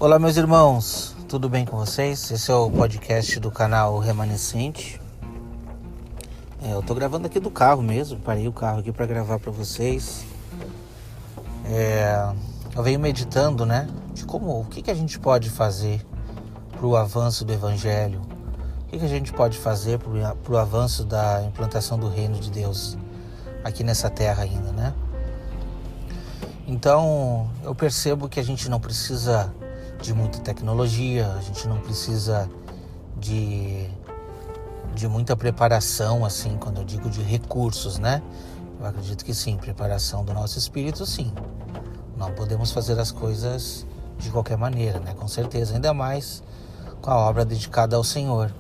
Olá, meus irmãos, tudo bem com vocês? Esse é o podcast do canal Remanescente. Eu tô gravando aqui do carro mesmo, parei o carro aqui para gravar para vocês. Eu venho meditando, de o que a gente pode fazer para o avanço do Evangelho, o que a gente pode fazer para o avanço da implantação do Reino de Deus aqui nessa terra ainda, Então, eu percebo que a gente não precisa de muita tecnologia, a gente não precisa de muita preparação, assim, quando eu digo de recursos, Eu acredito que sim, preparação do nosso espírito, sim. Não podemos fazer as coisas de qualquer maneira, Com certeza, ainda mais com a obra dedicada ao Senhor.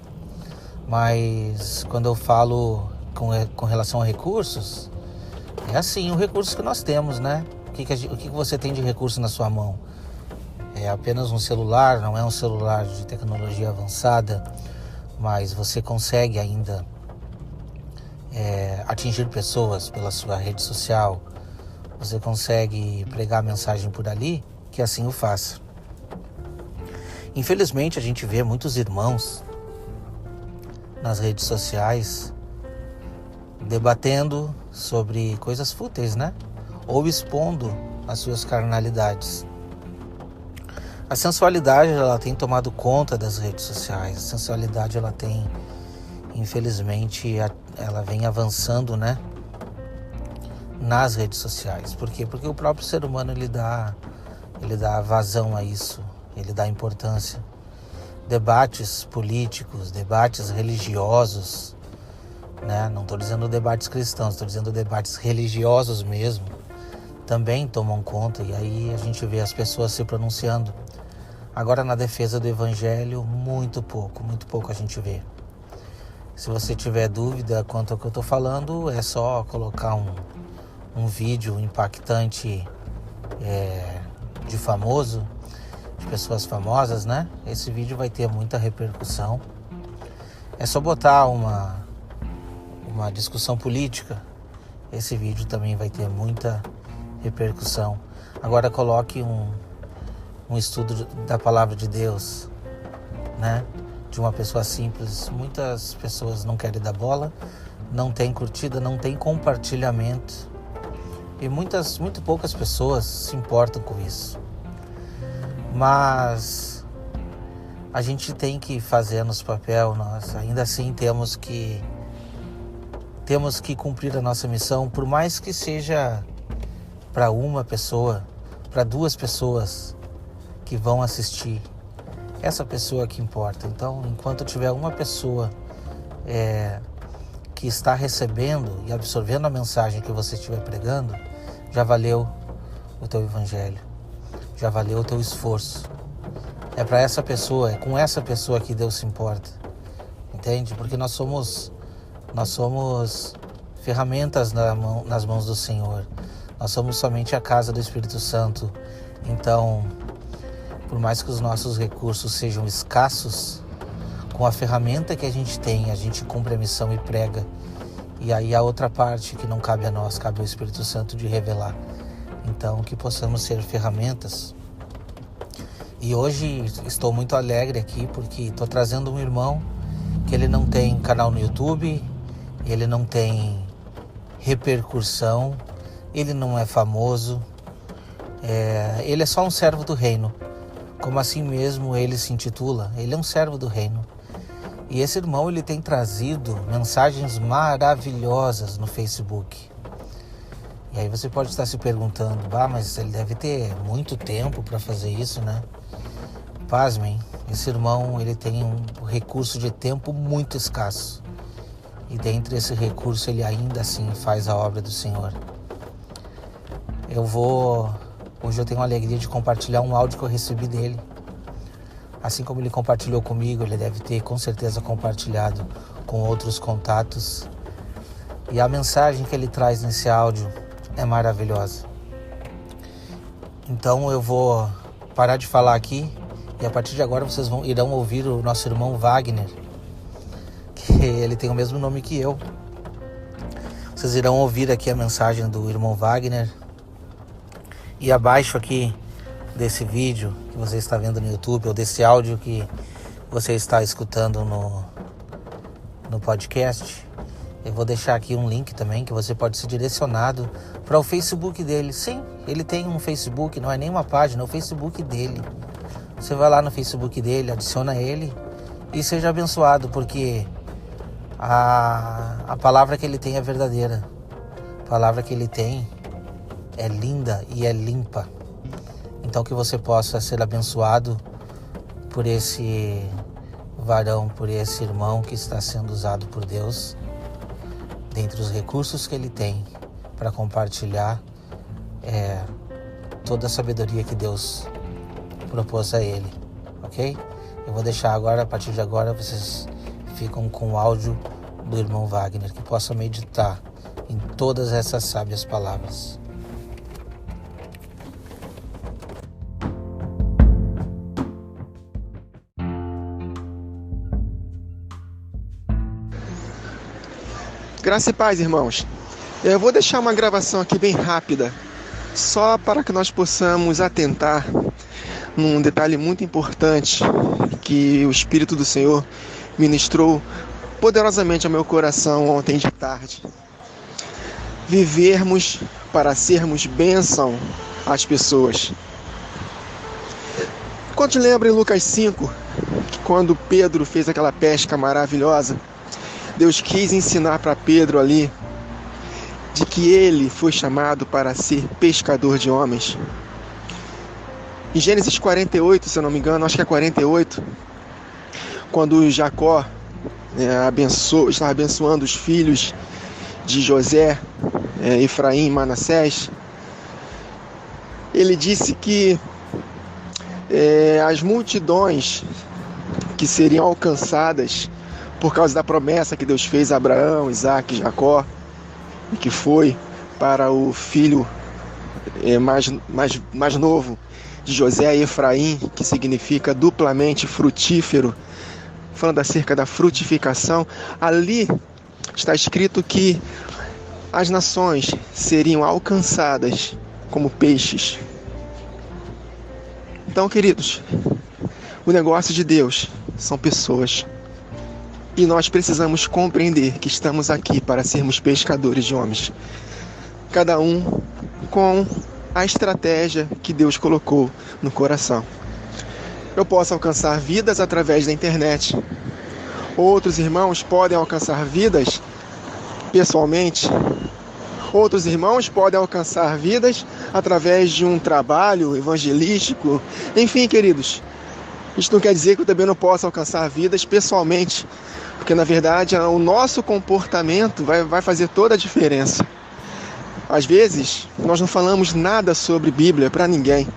Mas quando eu falo com relação a recursos, é assim, o recurso que nós temos, O que você tem de recurso na sua mão? É apenas um celular, não é um celular de tecnologia avançada, mas você consegue ainda atingir pessoas pela sua rede social, você consegue pregar a mensagem por ali, que assim o faça. Infelizmente, a gente vê muitos irmãos nas redes sociais debatendo sobre coisas fúteis, Ou expondo as suas carnalidades. A sensualidade, ela tem tomado conta das redes sociais. A sensualidade, ela tem, infelizmente, ela vem avançando, nas redes sociais. Por quê? Porque o próprio ser humano, ele dá vazão a isso, ele dá importância. Debates políticos, debates religiosos, Não estou dizendo debates cristãos, estou dizendo debates religiosos mesmo, também tomam conta, e aí a gente vê as pessoas se pronunciando. Agora, na defesa do Evangelho, muito pouco a gente vê. Se você tiver dúvida quanto ao que eu estou falando, é só colocar um vídeo impactante de famoso, de pessoas famosas, Esse vídeo vai ter muita repercussão. É só botar uma discussão política, esse vídeo também vai ter muita repercussão. Agora coloque um estudo da palavra de Deus, de uma pessoa simples. Muitas pessoas não querem dar bola, não tem curtida, não tem compartilhamento, e muito poucas pessoas se importam com isso. Mas a gente tem que fazer nosso papel, nós ainda assim temos que cumprir a nossa missão, por mais que seja para uma pessoa, para duas pessoas que vão assistir, essa pessoa que importa. Então, enquanto tiver uma pessoa que está recebendo e absorvendo a mensagem que você estiver pregando, já valeu o teu evangelho, já valeu o teu esforço. É para essa pessoa, é com essa pessoa que Deus se importa, entende? Porque nós somos ferramentas nas mãos do Senhor. Nós somos somente a casa do Espírito Santo. Então, por mais que os nossos recursos sejam escassos, com a ferramenta que a gente tem, a gente cumpre a missão e prega. E aí a outra parte que não cabe a nós, cabe ao Espírito Santo de revelar. Então, que possamos ser ferramentas. E hoje estou muito alegre aqui porque estou trazendo um irmão que ele não tem canal no YouTube, ele não tem repercussão, ele não é famoso, ele é só um servo do reino, como assim mesmo ele se intitula, ele é um servo do reino. E esse irmão, ele tem trazido mensagens maravilhosas no Facebook. E aí você pode estar se perguntando, mas ele deve ter muito tempo para fazer isso, Pasmem, esse irmão, ele tem um recurso de tempo muito escasso. E dentre esse recurso, ele ainda assim faz a obra do Senhor. Hoje eu tenho a alegria de compartilhar um áudio que eu recebi dele. Assim como ele compartilhou comigo, ele deve ter com certeza compartilhado com outros contatos. E a mensagem que ele traz nesse áudio é maravilhosa. Então eu vou parar de falar aqui e a partir de agora vocês irão ouvir o nosso irmão Wagner, que ele tem o mesmo nome que eu. Vocês irão ouvir aqui a mensagem do irmão Wagner. E abaixo aqui desse vídeo que você está vendo no YouTube ou desse áudio que você está escutando no podcast, eu vou deixar aqui um link também que você pode ser direcionado para o Facebook dele. Sim, ele tem um Facebook, não é nem uma página, é o Facebook dele. Você vai lá no Facebook dele, adiciona ele e seja abençoado, porque a palavra que ele tem é verdadeira. A palavra que ele tem é linda e é limpa. Então que você possa ser abençoado por esse varão, por esse irmão que está sendo usado por Deus, dentre os recursos que ele tem para compartilhar toda a sabedoria que Deus propôs a ele, ok? Eu vou deixar agora, a partir de agora, vocês ficam com o áudio do irmão Wagner, que possa meditar em todas essas sábias palavras. Graça e paz, irmãos. Eu vou deixar uma gravação aqui bem rápida, só para que nós possamos atentar num detalhe muito importante que o Espírito do Senhor ministrou poderosamente ao meu coração ontem de tarde. Vivermos para sermos bênção às pessoas. Quantos lembram em Lucas 5, que quando Pedro fez aquela pesca maravilhosa, Deus quis ensinar para Pedro ali de que ele foi chamado para ser pescador de homens. Em Gênesis 48, se eu não me engano, acho que é 48, quando Jacó estava abençoando os filhos de José, Efraim e Manassés, ele disse que as multidões que seriam alcançadas por causa da promessa que Deus fez a Abraão, Isaac e Jacó, e que foi para o filho mais novo de José, Efraim, que significa duplamente frutífero, falando acerca da frutificação. Ali está escrito que as nações seriam alcançadas como peixes. Então, queridos, o negócio de Deus são pessoas. E nós precisamos compreender que estamos aqui para sermos pescadores de homens. Cada um com a estratégia que Deus colocou no coração. Eu posso alcançar vidas através da internet. Outros irmãos podem alcançar vidas pessoalmente. Outros irmãos podem alcançar vidas através de um trabalho evangelístico. Enfim, queridos, isso não quer dizer que eu também não possa alcançar vidas pessoalmente, porque na verdade o nosso comportamento vai fazer toda a diferença. Às vezes nós não falamos nada sobre Bíblia para ninguém,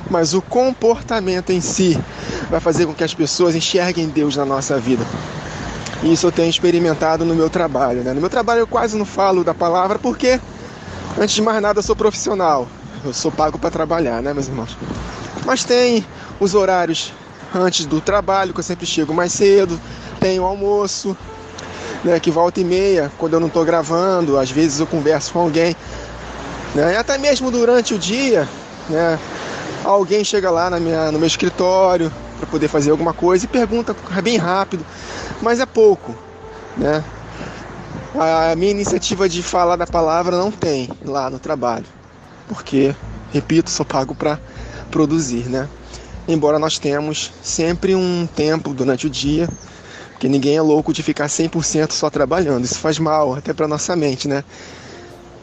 mas o comportamento em si vai fazer com que as pessoas enxerguem Deus na nossa vida. Isso eu tenho experimentado no meu trabalho, né? No meu trabalho eu quase não falo da palavra porque, antes de mais nada, eu sou profissional. Eu sou pago para trabalhar, né, meus irmãos? Mas tem os horários antes do trabalho, que eu sempre chego mais cedo. Tem o almoço, né, que volta e meia, quando eu não estou gravando, às vezes eu converso com alguém, né? E até mesmo durante o dia, né, alguém chega lá no meu escritório para poder fazer alguma coisa e pergunta bem rápido, mas é pouco, né? A minha iniciativa de falar da palavra não tem lá no trabalho, porque, repito, sou pago para produzir, né? Embora nós temos sempre um tempo durante o dia, porque ninguém é louco de ficar 100% só trabalhando, isso faz mal até para nossa mente, né?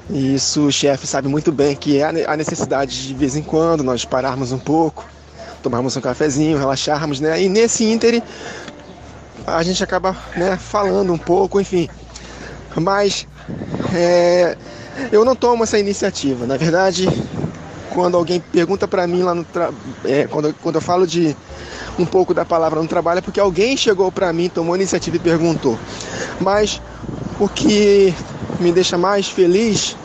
E isso o chefe sabe muito bem, que é a necessidade de vez em quando nós pararmos um pouco, tomarmos um cafezinho, relaxarmos, né? E nesse íntere a gente acaba, né, falando um pouco, enfim. Mas eu não tomo essa iniciativa. Na verdade, quando alguém pergunta para mim lá no quando eu falo de um pouco da palavra no trabalho, é porque alguém chegou para mim, tomou a iniciativa e perguntou. Mas o que me deixa mais feliz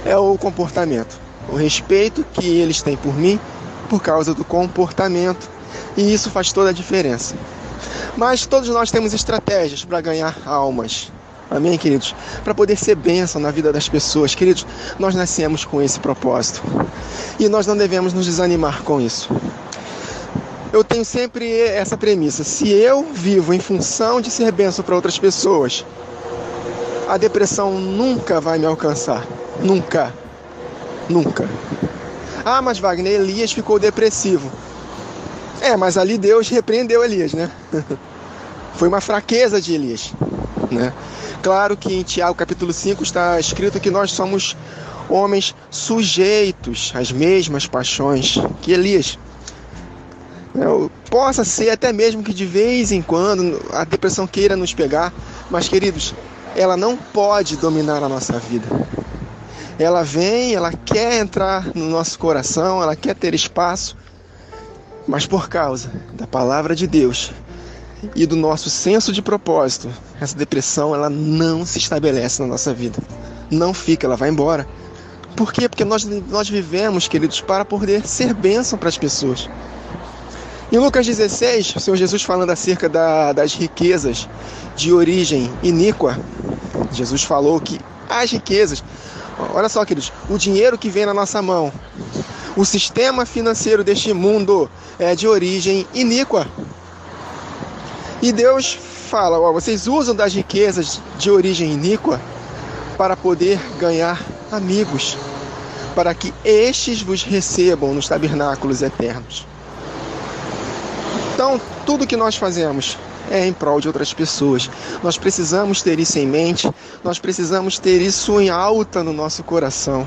é o comportamento, o respeito que eles têm por mim por causa do comportamento, e isso faz toda a diferença. Mas todos nós temos estratégias para ganhar almas, Amém, queridos? Para poder ser bênção na vida das pessoas. Queridos, nós nascemos com esse propósito. E nós não devemos nos desanimar com isso. Eu tenho sempre essa premissa. Se eu vivo em função de ser bênção para outras pessoas, a depressão nunca vai me alcançar. Nunca. Nunca. Ah, mas Wagner, Elias ficou depressivo. Mas ali Deus repreendeu Elias, né? Foi uma fraqueza de Elias, né? Claro que em Tiago capítulo 5 está escrito que nós somos homens sujeitos às mesmas paixões que Elias. Possa ser até mesmo que de vez em quando a depressão queira nos pegar, mas, queridos, ela não pode dominar a nossa vida. Ela vem, ela quer entrar no nosso coração, ela quer ter espaço, mas por causa da palavra de Deus e do nosso senso de propósito, essa depressão ela não se estabelece na nossa vida. Não fica, ela vai embora. Por quê? Porque nós vivemos, queridos, para poder ser bênção para as pessoas. Em Lucas 16, o Senhor Jesus falando acerca das riquezas de origem iníqua, Jesus falou que as riquezas, olha só, queridos, o dinheiro que vem na nossa mão, o sistema financeiro deste mundo é de origem iníqua. E Deus fala, vocês usam das riquezas de origem iníqua para poder ganhar amigos, para que estes vos recebam nos tabernáculos eternos. Então, tudo que nós fazemos é em prol de outras pessoas. Nós precisamos ter isso em mente, nós precisamos ter isso em alta no nosso coração.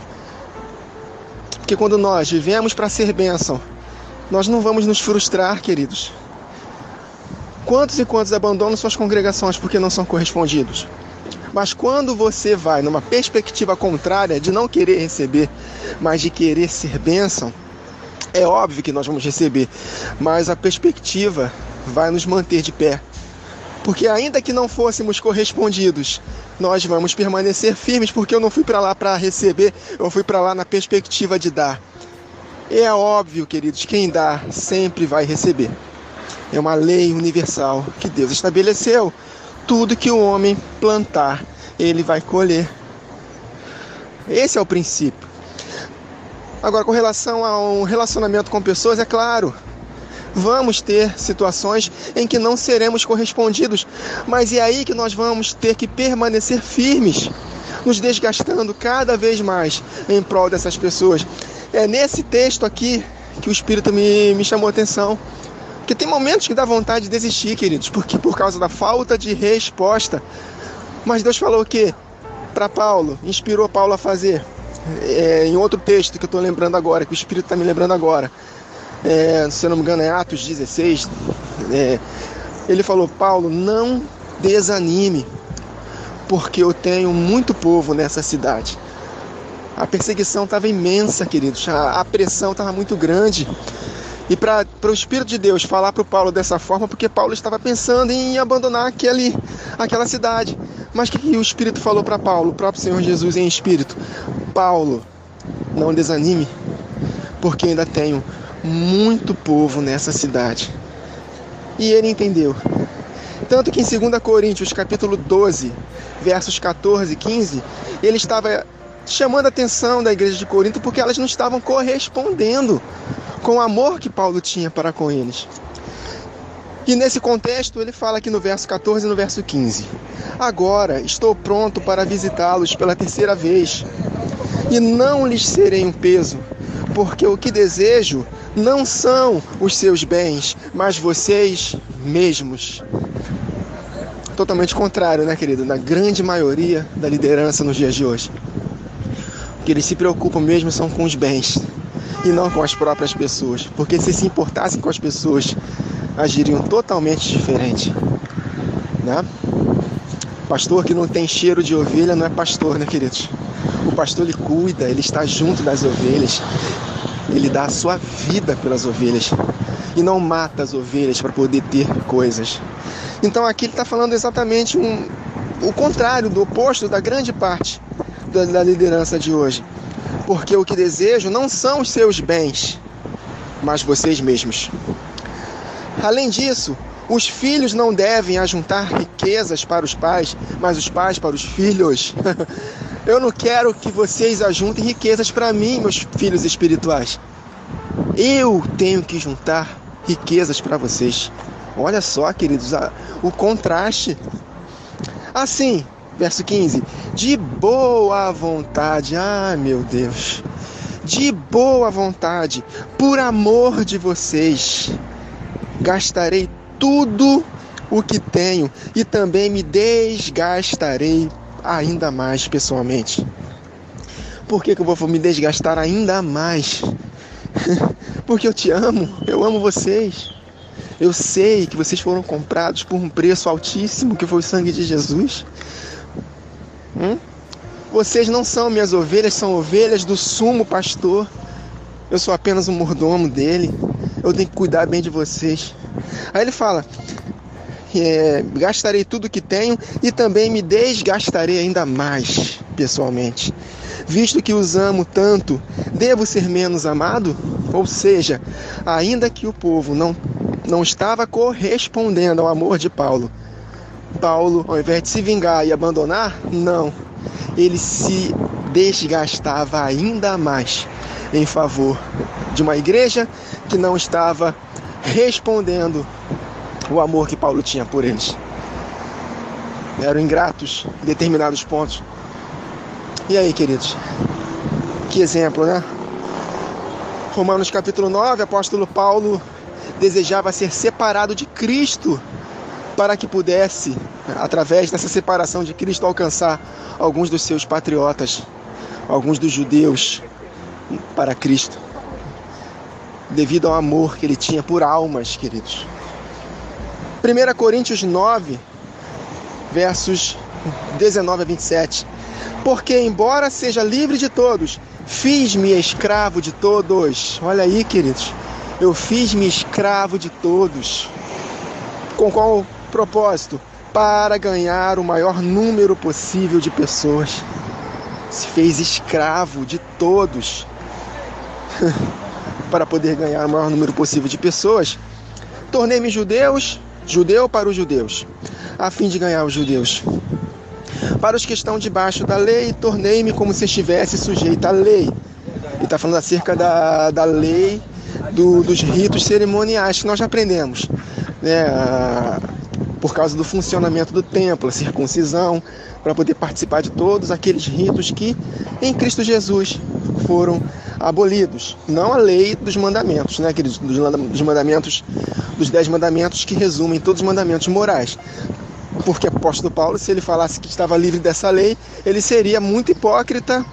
Porque quando nós vivemos para ser bênção, nós não vamos nos frustrar, queridos. Quantos e quantos abandonam suas congregações porque não são correspondidos? Mas quando você vai numa perspectiva contrária de não querer receber, mas de querer ser bênção, é óbvio que nós vamos receber, mas a perspectiva vai nos manter de pé. Porque ainda que não fôssemos correspondidos, nós vamos permanecer firmes, porque eu não fui para lá para receber, eu fui para lá na perspectiva de dar. E é óbvio, queridos, quem dá sempre vai receber. É uma lei universal que Deus estabeleceu. Tudo que o homem plantar, ele vai colher. Esse é o princípio. Agora, com relação a um relacionamento com pessoas, é claro, vamos ter situações em que não seremos correspondidos, mas é aí que nós vamos ter que permanecer firmes, nos desgastando cada vez mais em prol dessas pessoas. É nesse texto aqui que o Espírito me chamou a atenção. Porque tem momentos que dá vontade de desistir, queridos, porque por causa da falta de resposta. Mas Deus falou o quê? Para Paulo, inspirou Paulo a fazer. Em outro texto que eu estou lembrando agora, que o Espírito está me lembrando agora, se eu não me engano é Atos 16, ele falou, Paulo, não desanime, porque eu tenho muito povo nessa cidade. A perseguição estava imensa, queridos, a pressão estava muito grande. E para o Espírito de Deus falar para o Paulo dessa forma, porque Paulo estava pensando em abandonar aquela cidade. Mas o que o Espírito falou para Paulo, o próprio Senhor Jesus em Espírito? Paulo, não desanime, porque ainda tenho muito povo nessa cidade. E ele entendeu. Tanto que em 2 Coríntios, capítulo 12, versos 14 e 15, ele estava chamando a atenção da igreja de Corinto porque elas não estavam correspondendo com o amor que Paulo tinha para com eles. E nesse contexto ele fala aqui no verso 14 e no verso 15: agora estou pronto para visitá-los pela terceira vez, e não lhes serei um peso, porque o que desejo não são os seus bens, mas vocês mesmos. Totalmente contrário, né, querido? Na grande maioria da liderança nos dias de hoje. O que eles se preocupam mesmo são com os bens e não com as próprias pessoas, porque se importassem com as pessoas, agiriam totalmente diferente, né? Pastor que não tem cheiro de ovelha não é pastor, né, queridos? O pastor, ele cuida, ele está junto das ovelhas, ele dá a sua vida pelas ovelhas e não mata as ovelhas para poder ter coisas. Então aqui ele está falando exatamente o contrário, do oposto da grande parte da liderança de hoje. Porque o que desejo não são os seus bens, mas vocês mesmos. Além disso, Os filhos não devem ajuntar riquezas para os pais, mas os pais para os filhos. Eu não quero que vocês ajuntem riquezas para mim, meus filhos espirituais. Eu tenho que juntar riquezas para vocês. Olha só, queridos, o contraste. Assim, verso 15. De boa vontade, meu Deus. De boa vontade, por amor de vocês, gastarei tudo o que tenho e também me desgastarei ainda mais pessoalmente. Por que eu vou me desgastar ainda mais? Porque eu te amo, eu amo vocês. Eu sei que vocês foram comprados por um preço altíssimo, que foi o sangue de Jesus. Vocês não são minhas ovelhas, são ovelhas do sumo pastor. Eu sou apenas um mordomo dele. Eu tenho que cuidar bem de vocês. Aí ele fala, gastarei tudo que tenho e também me desgastarei ainda mais pessoalmente. Visto que os amo tanto, devo ser menos amado? Ou seja, ainda que o povo não estava correspondendo ao amor de Paulo, ao invés de se vingar e abandonar, não. Ele se desgastava ainda mais em favor de uma igreja que não estava respondendo o amor que Paulo tinha por eles. Eram ingratos em determinados pontos. E aí, queridos? Que exemplo, né? Romanos capítulo 9, apóstolo Paulo desejava ser separado de Cristo para que pudesse, através dessa separação de Cristo, alcançar alguns dos seus patriotas, alguns dos judeus para Cristo, devido ao amor que ele tinha por almas, queridos. 1 Coríntios 9, versos 19 a 27. Porque, embora seja livre de todos, fiz-me escravo de todos. Olha aí, queridos. Eu fiz-me escravo de todos. Com qual propósito? Para ganhar o maior número possível de pessoas. Se fez escravo de todos. Para poder ganhar o maior número possível de pessoas. Tornei-me judeu para os judeus, a fim de ganhar os judeus. Para os que estão debaixo da lei, tornei-me como se estivesse sujeito à lei. Ele está falando acerca da lei, dos ritos cerimoniais que nós já aprendemos, né? Por causa do funcionamento do templo, a circuncisão, para poder participar de todos aqueles ritos que em Cristo Jesus foram abolidos. Não a lei dos mandamentos, né? Aqueles dos mandamentos, dos 10 mandamentos que resumem todos os mandamentos morais. Porque o apóstolo Paulo, se ele falasse que estava livre dessa lei, ele seria muito hipócrita,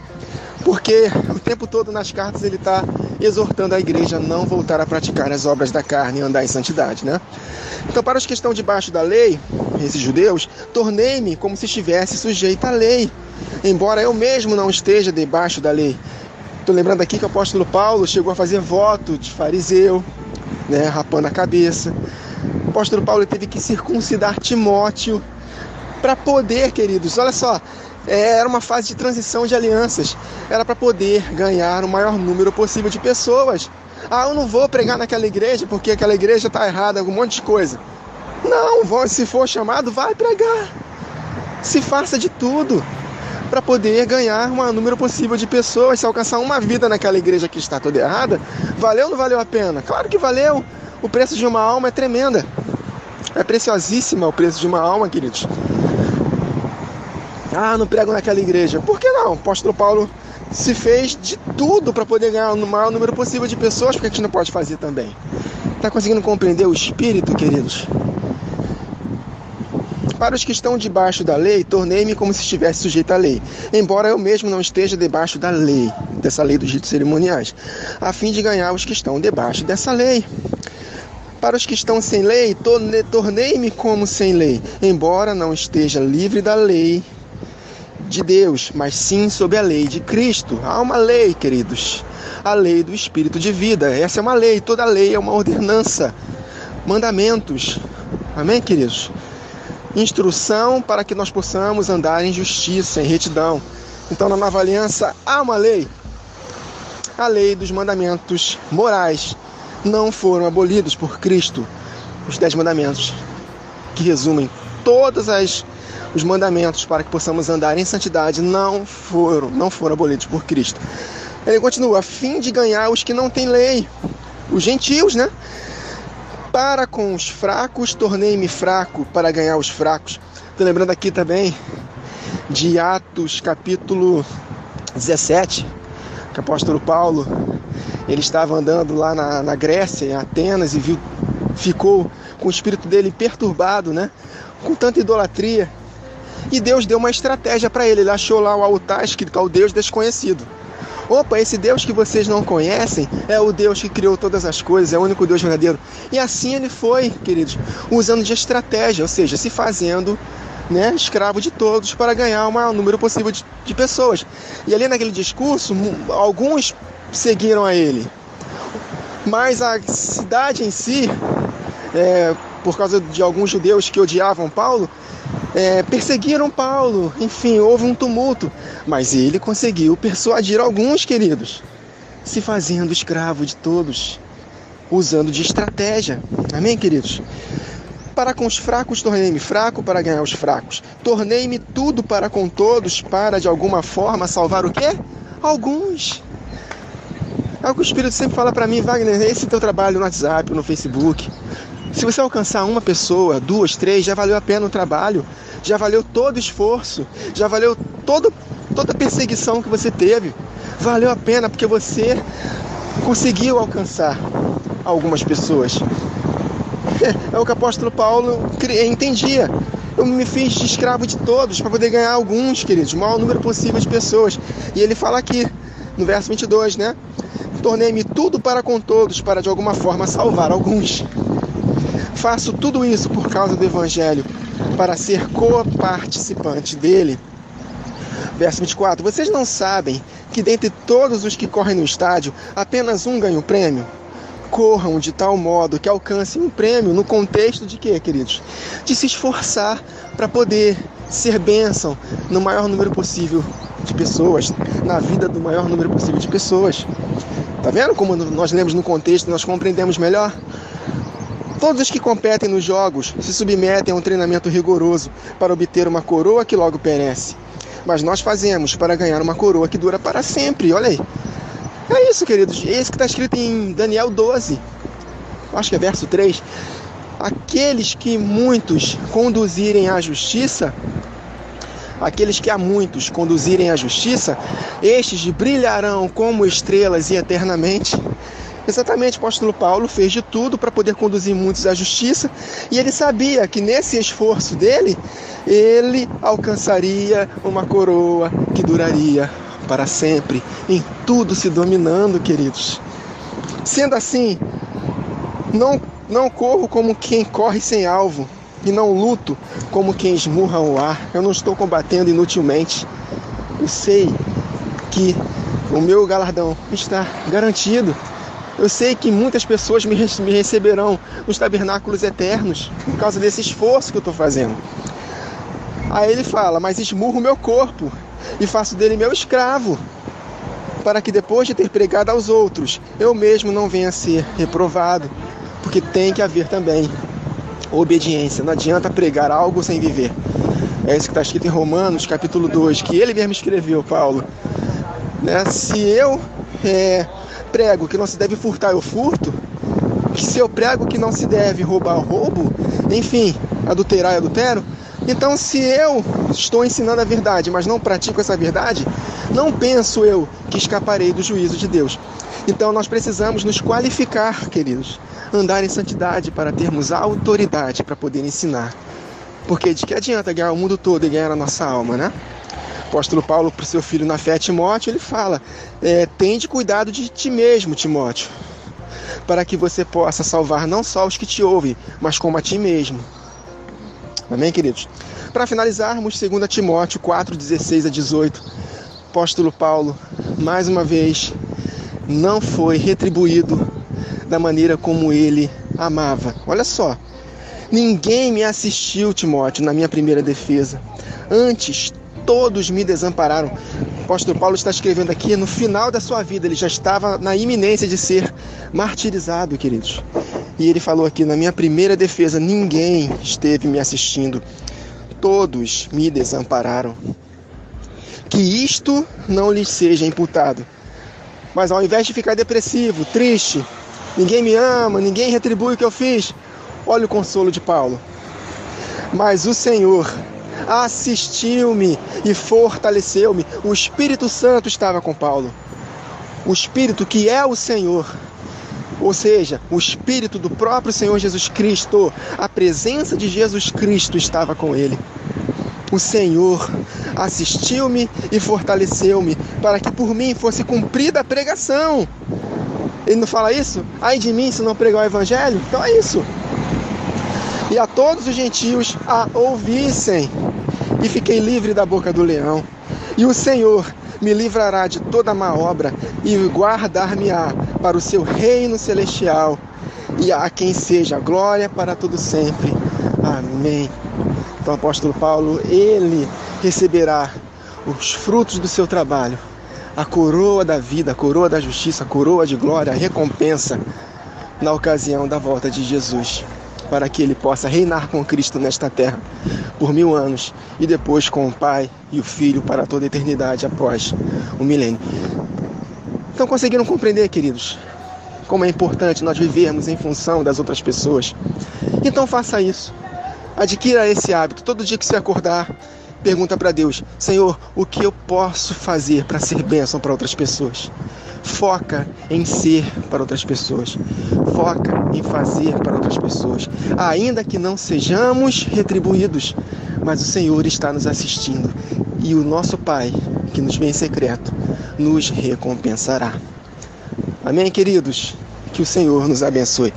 porque o tempo todo nas cartas ele está exortando a igreja a não voltar a praticar as obras da carne e andar em santidade, né? Então, para os que estão debaixo da lei, esses judeus, tornei-me como se estivesse sujeito à lei, embora eu mesmo não esteja debaixo da lei. Estou lembrando aqui que o apóstolo Paulo chegou a fazer voto de fariseu, né, rapando a cabeça. O apóstolo Paulo teve que circuncidar Timóteo para poder, queridos, olha só, era uma fase de transição de alianças, era para poder ganhar o maior número possível de pessoas. Eu não vou pregar naquela igreja porque aquela igreja está errada, um monte de coisa. Não, se for chamado, vai pregar. Se faça de tudo para poder ganhar o maior número possível de pessoas. Se alcançar uma vida naquela igreja que está toda errada, valeu ou não valeu a pena? Claro que valeu. O preço de uma alma é tremenda. É preciosíssimo o preço de uma alma, queridos. Não prego naquela igreja. Por que não? O apóstolo Paulo se fez de tudo para poder ganhar o maior número possível de pessoas. Por que a gente não pode fazer também? Está conseguindo compreender o espírito, queridos? Para os que estão debaixo da lei, tornei-me como se estivesse sujeito à lei, embora eu mesmo não esteja debaixo da lei, dessa lei dos ritos cerimoniais, a fim de ganhar os que estão debaixo dessa lei. Para os que estão sem lei, tornei-me como sem lei, embora não esteja livre da lei de Deus, mas sim sob a lei de Cristo. Há uma lei, queridos, a lei do Espírito de vida. Essa é uma lei, toda lei é uma ordenança, mandamentos. Amém, queridos? Instrução para que nós possamos andar em justiça, em retidão. Então, na nova aliança, há uma lei. A lei dos mandamentos morais não foram abolidos por Cristo. os 10 mandamentos, que resumem todos os mandamentos para que possamos andar em santidade, não foram abolidos por Cristo. Ele continua, a fim de ganhar os que não têm lei, os gentios, né? Para com os fracos, tornei-me fraco para ganhar os fracos. Estou lembrando aqui também de Atos capítulo 17, que o apóstolo Paulo, ele estava andando lá na Grécia, em Atenas, e ficou com o espírito dele perturbado, né? Com tanta idolatria. E Deus deu uma estratégia para ele. Ele achou lá o altar escrito ao Deus desconhecido. Opa, esse Deus que vocês não conhecem é o Deus que criou todas as coisas, é o único Deus verdadeiro. E assim ele foi, queridos, usando de estratégia, ou seja, se fazendo, né, escravo de todos para ganhar o maior número possível de pessoas. E ali naquele discurso, alguns seguiram a ele. Mas a cidade em si, por causa de alguns judeus que odiavam Paulo, perseguiram Paulo, enfim, houve um tumulto, mas ele conseguiu persuadir alguns, queridos, se fazendo escravo de todos, usando de estratégia, amém, queridos? Para com os fracos tornei-me fraco para ganhar os fracos, tornei-me tudo para com todos, para de alguma forma salvar o quê? Alguns. É o que o Espírito sempre fala para mim, Wagner, esse teu trabalho no WhatsApp, no Facebook. Se você alcançar uma pessoa, 2, 3, já valeu a pena o trabalho, já valeu todo o esforço, já valeu toda a perseguição que você teve. Valeu a pena porque você conseguiu alcançar algumas pessoas. É o que o apóstolo Paulo entendia. Eu me fiz de escravo de todos para poder ganhar alguns, queridos, o maior número possível de pessoas. E ele fala aqui, no verso 22, né? Tornei-me tudo para com todos, para de alguma forma salvar alguns. Faço tudo isso por causa do Evangelho, para ser co-participante dele. Verso 24. Vocês não sabem que dentre todos os que correm no estádio, apenas um ganha o prêmio? Corram de tal modo que alcancem um prêmio no contexto de quê, queridos? De se esforçar para poder ser bênção no maior número possível de pessoas, na vida do maior número possível de pessoas. Tá vendo como nós lemos no contexto, nós compreendemos melhor? Todos os que competem nos jogos se submetem a um treinamento rigoroso para obter uma coroa que logo perece. Mas nós fazemos para ganhar uma coroa que dura para sempre. Olha aí. É isso, queridos. É isso que está escrito em Daniel 12. Acho que é verso 3. Aqueles que muitos conduzirem à justiça, estes brilharão como estrelas e eternamente. Exatamente, o apóstolo Paulo fez de tudo para poder conduzir muitos à justiça, e ele sabia que nesse esforço dele, ele alcançaria uma coroa que duraria para sempre, em tudo se dominando, queridos. Sendo assim, não corro como quem corre sem alvo, e não luto como quem esmurra o ar. Eu não estou combatendo inutilmente. Eu sei que o meu galardão está garantido. Eu sei que muitas pessoas me receberão nos tabernáculos eternos por causa desse esforço que eu estou fazendo. Aí ele fala, mas esmurro o meu corpo e faço dele meu escravo, para que depois de ter pregado aos outros, eu mesmo não venha a ser reprovado, porque tem que haver também obediência. Não adianta pregar algo sem viver. É isso que está escrito em Romanos, capítulo 2, que ele mesmo escreveu, Paulo. Né? Se eu prego que não se deve furtar, eu furto. Se eu prego que não se deve roubar, eu roubo. Enfim, adulterar, eu adultero. Então, se eu estou ensinando a verdade, mas não pratico essa verdade, não penso eu que escaparei do juízo de Deus. Então, nós precisamos nos qualificar, queridos, andar em santidade para termos autoridade para poder ensinar. Porque de que adianta ganhar o mundo todo e ganhar a nossa alma, né? O apóstolo Paulo, para o seu filho na fé, Timóteo, ele fala, tende cuidado de ti mesmo, Timóteo, para que você possa salvar não só os que te ouvem, mas como a ti mesmo. Amém, queridos? Para finalizarmos, 2 Timóteo 4, 16 a 18, o apóstolo Paulo, mais uma vez, não foi retribuído da maneira como ele amava. Olha só, ninguém me assistiu, Timóteo, na minha primeira defesa. Antes, todos me desampararam. O apóstolo Paulo está escrevendo aqui no final da sua vida, ele já estava na iminência de ser martirizado, queridos. E ele falou aqui: na minha primeira defesa, ninguém esteve me assistindo. Todos me desampararam. Que isto não lhes seja imputado. Mas ao invés de ficar depressivo, triste, ninguém me ama, ninguém retribui o que eu fiz, olha o consolo de Paulo. Mas o Senhor assistiu-me e fortaleceu-me. O Espírito Santo estava com Paulo. O Espírito que é o Senhor. Ou seja, o Espírito do próprio Senhor Jesus Cristo, a presença de Jesus Cristo estava com ele. O Senhor assistiu-me e fortaleceu-me para que por mim fosse cumprida a pregação. Ele não fala isso? Ai de mim se não pregar o Evangelho? Então é isso. E a todos os gentios a ouvissem. E fiquei livre da boca do leão. E o Senhor me livrará de toda má obra e guardar-me-á para o seu reino celestial. E a quem seja glória para todo sempre. Amém. Então o apóstolo Paulo, ele receberá os frutos do seu trabalho, a coroa da vida, a coroa da justiça, a coroa de glória, a recompensa na ocasião da volta de Jesus, para que ele possa reinar com Cristo nesta terra por 1000 anos e depois com o Pai e o Filho para toda a eternidade após o milênio. Então conseguiram compreender, queridos, como é importante nós vivermos em função das outras pessoas? Então faça isso. Adquira esse hábito. Todo dia que você acordar, pergunta para Deus: Senhor, o que eu posso fazer para ser bênção para outras pessoas? Foca em ser para outras pessoas. Foca em fazer para outras pessoas. Ainda que não sejamos retribuídos, mas o Senhor está nos assistindo. E o nosso Pai, que nos vê em secreto, nos recompensará. Amém, queridos? Que o Senhor nos abençoe.